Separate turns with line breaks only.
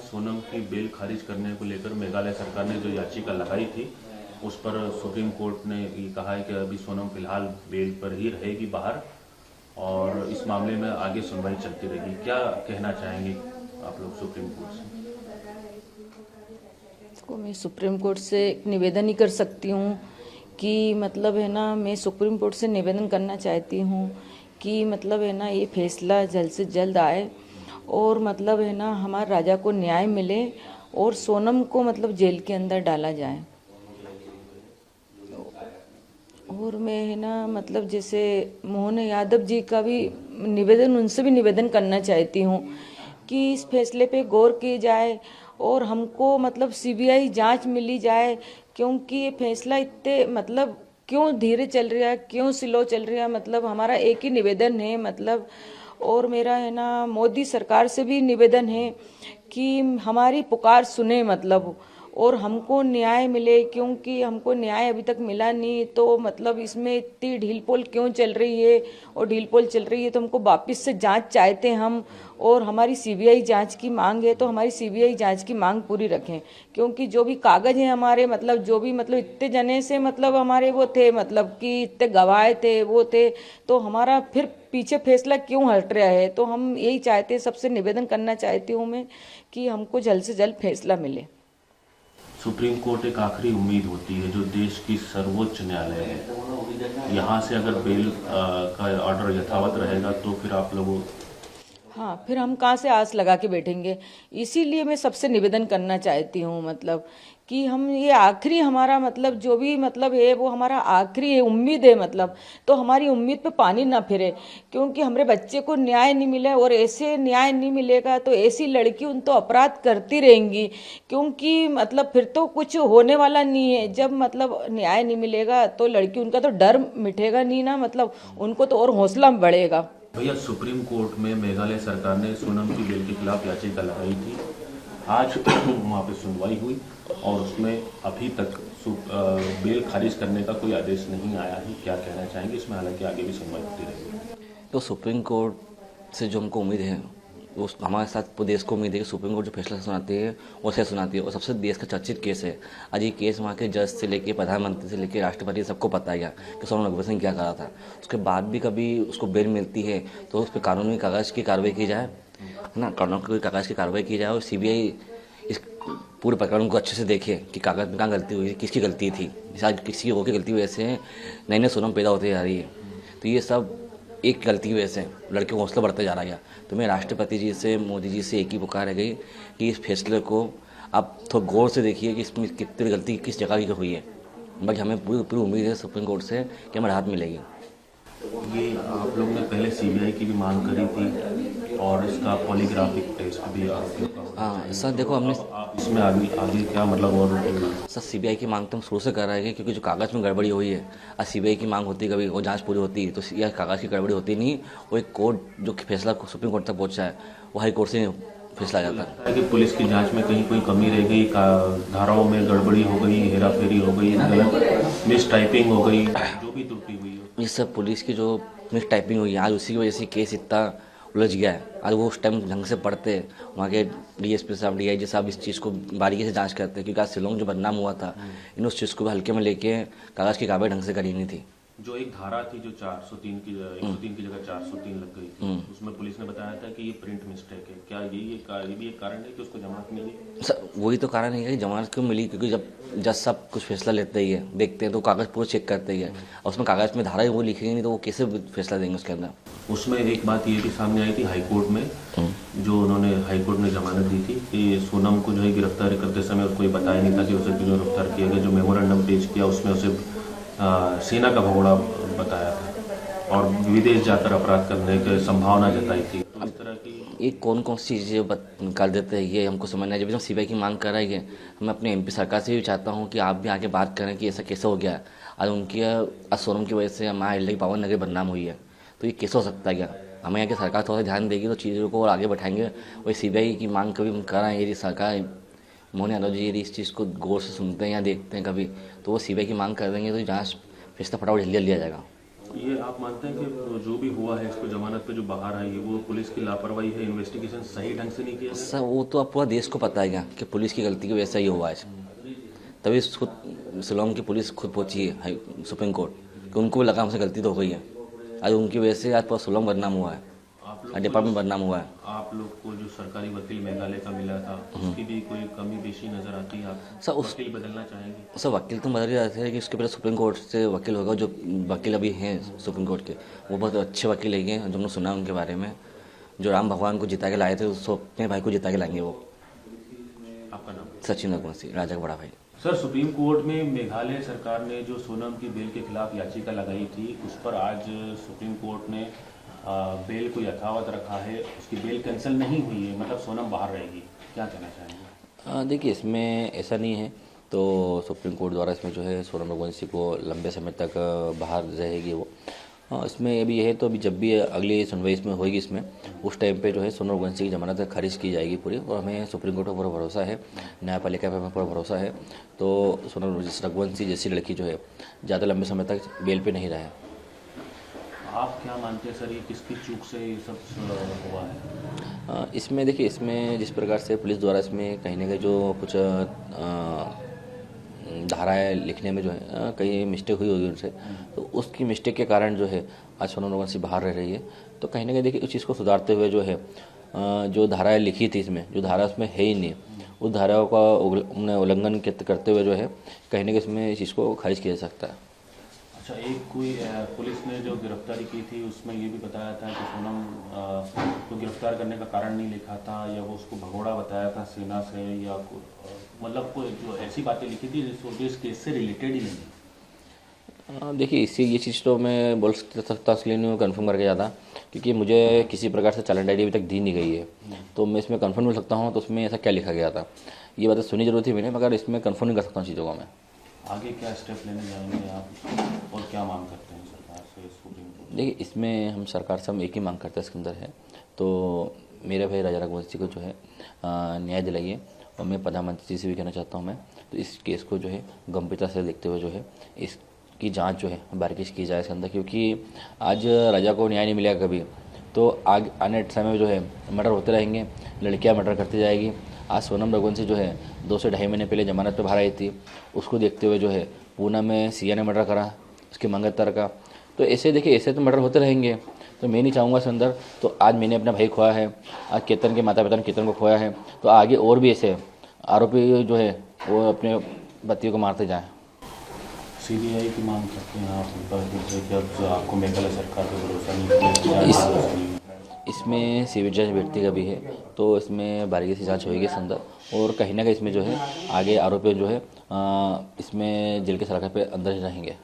सोनम की बेल खारिज करने को लेकर मेघालय सरकार ने जो याचिका लगाई थी उस पर सुप्रीम कोर्ट ने ये कहा है कि अभी सोनम फिलहाल बेल पर ही रहेगी बाहर और इस मामले में आगे सुनवाई चलती रहेगी। क्या कहना चाहेंगे आप लोग सुप्रीम कोर्ट से?
इसको मैं सुप्रीम कोर्ट से एक निवेदन ही कर सकती हूँ कि मतलब है ना, मैं सुप्रीम कोर्ट से निवेदन करना चाहती हूँ कि मतलब है ना, ये फैसला जल्द से जल्द आए और मतलब है ना, हमारे राजा को न्याय मिले और सोनम को मतलब जेल के अंदर डाला जाए। और मैं है ना, मतलब जैसे मोहन यादव जी का भी निवेदन, उनसे भी निवेदन करना चाहती हूँ कि इस फैसले पे गौर की जाए और हमको मतलब सीबीआई जांच मिली जाए, क्योंकि ये फैसला इतने मतलब क्यों धीरे चल रहा है, क्यों स्लो चल रहा है। मतलब हमारा एक ही निवेदन है मतलब, और मेरा है ना मोदी सरकार से भी निवेदन है कि हमारी पुकार सुने मतलब, और हमको न्याय मिले, क्योंकि हमको न्याय अभी तक मिला नहीं। तो मतलब इसमें इतनी ढील पोल क्यों चल रही है, और ढील पोल चल रही है तो हमको वापस से जांच चाहते हम, और हमारी सीबीआई जांच की मांग है तो हमारी सीबीआई जांच की मांग पूरी रखें। क्योंकि जो भी कागज हैं हमारे, मतलब जो भी मतलब इतने जने से मतलब हमारे वो थे, मतलब कि इतने गवाह थे वो थे, तो हमारा फिर पीछे फैसला क्यों हट रहा है। तो हम यही चाहते हैं, सबसे निवेदन करना चाहती हूँ मैं कि हमको जल्द से जल्द फैसला मिले।
सुप्रीम कोर्ट एक आखिरी उम्मीद होती है जो देश की सर्वोच्च न्यायालय है। यहाँ से अगर बेल का ऑर्डर यथावत रहेगा तो फिर आप लोगों
हाँ, फिर हम कहाँ से आस लगा के बैठेंगे। इसीलिए मैं सबसे निवेदन करना चाहती हूँ मतलब कि हम ये आखिरी हमारा मतलब जो भी मतलब है वो हमारा आखिरी है, उम्मीद है मतलब, तो हमारी उम्मीद पे पानी ना फिरे। क्योंकि हमारे बच्चे को न्याय नहीं मिले और ऐसे न्याय नहीं मिलेगा तो ऐसी लड़की उन तो अपराध करती रहेंगी। क्योंकि मतलब फिर तो कुछ होने वाला नहीं है। जब मतलब न्याय नहीं मिलेगा तो लड़की, उनका तो डर मिटेगा नहीं ना, मतलब उनको तो और हौसला बढ़ेगा।
भैया, सुप्रीम कोर्ट में मेघालय सरकार ने सोनम की बेल के खिलाफ याचिका लगाई थी। आज वहाँ पे सुनवाई हुई और उसमें अभी तक बेल खारिज करने का कोई आदेश नहीं आया है। क्या कहना चाहेंगे इसमें? हालांकि आगे भी सुनवाई होती रहेगी।
तो सुप्रीम कोर्ट से जो हमको उम्मीद है, उस हमारे साथ पूरे देश को उम्मीद है कि सुप्रीम कोर्ट जो फैसला सुनाती है वो सही सुनाती है। और सबसे देश का चर्चित केस है। आज ये केस वहाँ के जज से लेके प्रधानमंत्री से लेके राष्ट्रपति सबको पता है कि सोनम रघुवर सिंह क्या करा था। उसके बाद भी कभी उसको बेल मिलती है तो उस पर कानूनी कागज़ की कार्रवाई की जाए, है ना, कानूनी कागज़ की कार्रवाई की जाए और सीबीआई इस पूरे प्रकरण को अच्छे से देखे कि कागज़ में कहाँ गलती हुई, किसकी गलती थी। शायद किसी और की गलती की वजह से नई नई सोनम पैदा होती जा रही है। तो ये सब एक गलती की वजह से लड़के को हौसला बढ़ता जा रहा है। तो मैं राष्ट्रपति जी से, मोदी जी से एक ही पुकार है गई कि इस फैसले को आप थोड़ा गौर से देखिए कि इसमें कितनी गलती किस जगह की हुई है। बाकी हमें पूरी पूरी उम्मीद है सुप्रीम कोर्ट से कि हमें राहत मिलेगी।
ये आप लोग ने पहले सीबीआई की भी मांग करी थी और इसका पॉलीग्राफिक टेस्ट भी आरोपियों का होना
हाँ
चाहिए।
सर, देखो हमने
तो आप इसमें आगे आगे क्या मतलब और
सर सीबीआई की मांग तो हम शुरू से कर रहे हैं क्योंकि जो कागज़ में गड़बड़ी हुई है, आज सीबीआई की मांग होती है कभी वो जांच पूरी होती है तो यह कागज़ की गड़बड़ी होती नहीं। वो एक कोर्ट जो फैसला सुप्रीम कोर्ट तक पहुंचा है वो हाई कोर्ट से फैसला आ जाता है।
लगता है कि पुलिस की जांच में कहीं कोई कमी रह गई, धाराओं में गड़बड़ी हो गई, हेराफेरी हो गई, गलत मिस टाइपिंग हो गई, जो भी त्रुटि हुई हो?
ये सब पुलिस की जो मिस टाइपिंग हुई है, आज उसी की वजह से केस इतना उलझ गया है। आज वो उस टाइम ढंग से पढ़ते, वहाँ के डीएसपी साहब, डीआईजी साहब इस चीज़ को बारीकी से जांच करते, क्योंकि आज शिलोंग जो बदनाम हुआ था इन उस चीज़ को भी हल्के में लेके कागज़ की कार्रवाई ढंग से करी नहीं थी।
जो एक धारा थी जो 403 की 103 की जगह 403 लग गई थी, उसमें पुलिस ने बताया था कि ये प्रिंट मिस्टेक है। क्या ये भी एक कारण है कि उसको जमानत मिली?
सर वही तो कारण है कि जमानत क्यों मिली, क्योंकि जब जज सब कुछ फैसला लेते ही है, देखते हैं तो कागज़ पूरा चेक करते ही है और उसमें कागज़ में धारा वो लिखेगी नहीं तो वो कैसे फैसला देंगे उसके अंदर।
उसमें एक बात ये भी सामने आई थी हाईकोर्ट में, जो उन्होंने हाईकोर्ट ने जमानत दी थी कि सोनम को जो है गिरफ्तार करते समय उसको ये बताया नहीं था कि उसे क्यों गिरफ्तार किया गया। जो मेमोरेंडम पेश किया उसमें उसे सेना का भगोड़ा बताया था और विदेश जाकर अपराध करने की संभावना जताई थी। तो इस तरह की
ये कौन कौन सी चीज़ें निकाल देते हैं ये हमको समझना है। जब हम सीबीआई की मांग कर रहे हैं, मैं अपने एमपी सरकार से भी चाहता हूँ कि आप भी आके बात करें कि ऐसा कैसे हो गया है। आज उनकी आज सोनम की वजह से हमारे एल पावन नगर बदनाम हुई है, तो ये कैसे हो सकता है क्या? हमें यहाँ की सरकार थोड़ा सा ध्यान देगी तो चीज़ों को और आगे बढ़ाएंगे। वही सीबीआई की मांग कभी हम कर रहे हैं, यदि सरकार मोहन यादव जी यदि इस चीज़ को गौर से सुनते हैं या देखते हैं कभी, तो वो सीबीआई की मांग कर देंगे तो जाँच फैसला फटाफट जल्दी जल्दी आ जाएगा।
ये आप मानते हैं कि जो भी हुआ है इसको जमानत पे जो बाहर आई है वो पुलिस की लापरवाही है, इन्वेस्टिगेशन सही ढंग से नहीं किया गया?
सर वो तो अब पूरा देश को पता है क्या कि पुलिस की गलती की वजह से ये हुआ है। तभी खुद शिलोंग की पुलिस खुद पहुंची है सुप्रीम कोर्ट कि उनको भी लगा हमसे गलती तो हो गई है। आज उनकी वजह से आज पूरा शिलोंग बदनाम हुआ है,
आप
आज
लोग
डिपार्टमेंट बदनाम हुआ है।
आप लोग को जो सरकारी वकील मेघालय का मिला था उसकी भी कोई कमी पेशी नजर आती है आपको?
सर उस
वकील बदलना चाहेंगे?
सर वकील तो बदल जाते हैं कि उसके पहले सुप्रीम कोर्ट से वकील होगा। जो वकील अभी हैं सुप्रीम कोर्ट के वो बहुत अच्छे वकील हैं, जो हमने सुना उनके बारे में। जो राम भगवान को जिता के लाए थे उसको अपने भाई को जिता के लाएंगे वो।
आपका नाम?
सचिन रघुवंशी, राजा का बड़ा भाई।
सर, सुप्रीम कोर्ट में मेघालय सरकार ने जो सोनम की बेल के खिलाफ याचिका लगाई थी उस पर आज सुप्रीम कोर्ट ने बेल को यथावत रखा है, उसकी बेल कैंसिल नहीं हुई है, मतलब सोनम बाहर रहेगी। क्या कहना चाहेंगे?
देखिए इसमें ऐसा नहीं है, तो सुप्रीम कोर्ट द्वारा इसमें जो है सोनम रघुवंशी को लंबे समय तक बाहर रहेगी वो। इसमें अभी है तो अभी जब भी अगली सुनवाई इसमें होगी इसमें उस टाइम पे जो है सोनम रघुवंशी की जमानत खारिज की जाएगी पूरी। और हमें सुप्रीम कोर्ट पर पूरा भरोसा है, न्यायपालिका पर हमें पूरा भरोसा है। तो सोनम रघुवंशी जैसी लड़की जो है ज़्यादा लंबे समय तक बेल पे नहीं रहे।
आप क्या मानते हैं सर, ये किसकी चूक से ये सब हुआ है?
इसमें देखिए, इसमें जिस प्रकार से पुलिस द्वारा इसमें कहीं ना कहीं जो कुछ धाराएं लिखने में जो है कहीं मिस्टेक हुई होगी उनसे, तो उसकी मिस्टेक के कारण जो है आज सोनम रघुवंशी बाहर रह रही है। तो कहीं ना कहीं देखिए उस चीज़ को सुधारते हुए जो है जो धाराएं लिखी थी इसमें, जो धारा उसमें है ही नहीं, उस धाराओं का उल्लंघन करते हुए जो है कहीं ना कहीं इसमें इस चीज़ को खारिज किया जा सकता है।
अच्छा, एक कोई पुलिस ने जो गिरफ्तारी की थी उसमें ये भी बताया था कि सोनम को गिरफ्तार करने का कारण नहीं लिखा था, या वो उसको भगोड़ा बताया था सेना से, या मतलब कोई जो ऐसी बातें लिखी थी जो इस केस से रिलेटेड ही नहीं।
देखिए इससे ये चीज़ तो मैं बोल सकता इसलिए नहीं कन्फर्म करके ज़्यादा, क्योंकि मुझे किसी प्रकार से चालान डायरी अभी तक दी नहीं गई है। तो मैं इसमें कन्फर्म कर सकता हूँ तो उसमें ऐसा क्या लिखा गया था, ये बातें सुनी जरूर थी मैंने, मगर इसमें कन्फर्म नहीं कर सकता हूँ चीज़ों को मैं।
आगे क्या स्टेप लेने जाएंगे आप और क्या मांग करते हैं सरकार से सुप्रीम कोर्ट?
देखिए इसमें हम सरकार से हम एक ही मांग करते हैं इसके अंदर है, तो मेरे भाई राजा रघुवंशी को जो है न्याय दिलाइए। और मैं प्रधानमंत्री जी से भी कहना चाहता हूँ मैं, तो इस केस को जो है गंभीरता से देखते हुए जो है इसकी जांच जो है बारीकी से की जाए इसके अंदर, क्योंकि आज राजा को न्याय नहीं मिलेगा कभी तो आगे आने समय में जो है मर्डर होते रहेंगे, लड़कियां मर्डर करती जाएगी। आज सोनम रघुवंशी जो है 2 से ढाई महीने पहले जमानत पे बाहर आई थी, उसको देखते हुए जो है पूना में सिया ने मर्डर करा उसके मंगलतर का। तो ऐसे देखिए ऐसे तो मर्डर होते रहेंगे, तो मैं नहीं चाहूँगा इसके अंदर। तो आज मैंने अपना भाई खोया है, आज केतन के माता पिता ने केतन को खोया है, तो आगे और भी ऐसे आरोपी जो है वो अपने बच्तियों को मारते जाएँ।
सीबीआई की मांग करते हैं आप कि अब आपको मेघालय सरकार पर भरोसा नहीं?
इसमें सिविल जज व्यक्ति का भी है, तो इसमें बारीकी से जांच होगी इसके अंदर। और कहीं ना कहीं इसमें जो है आगे आरोपी जो है इसमें जेल के सलाखे पे अंदर ही रहेंगे।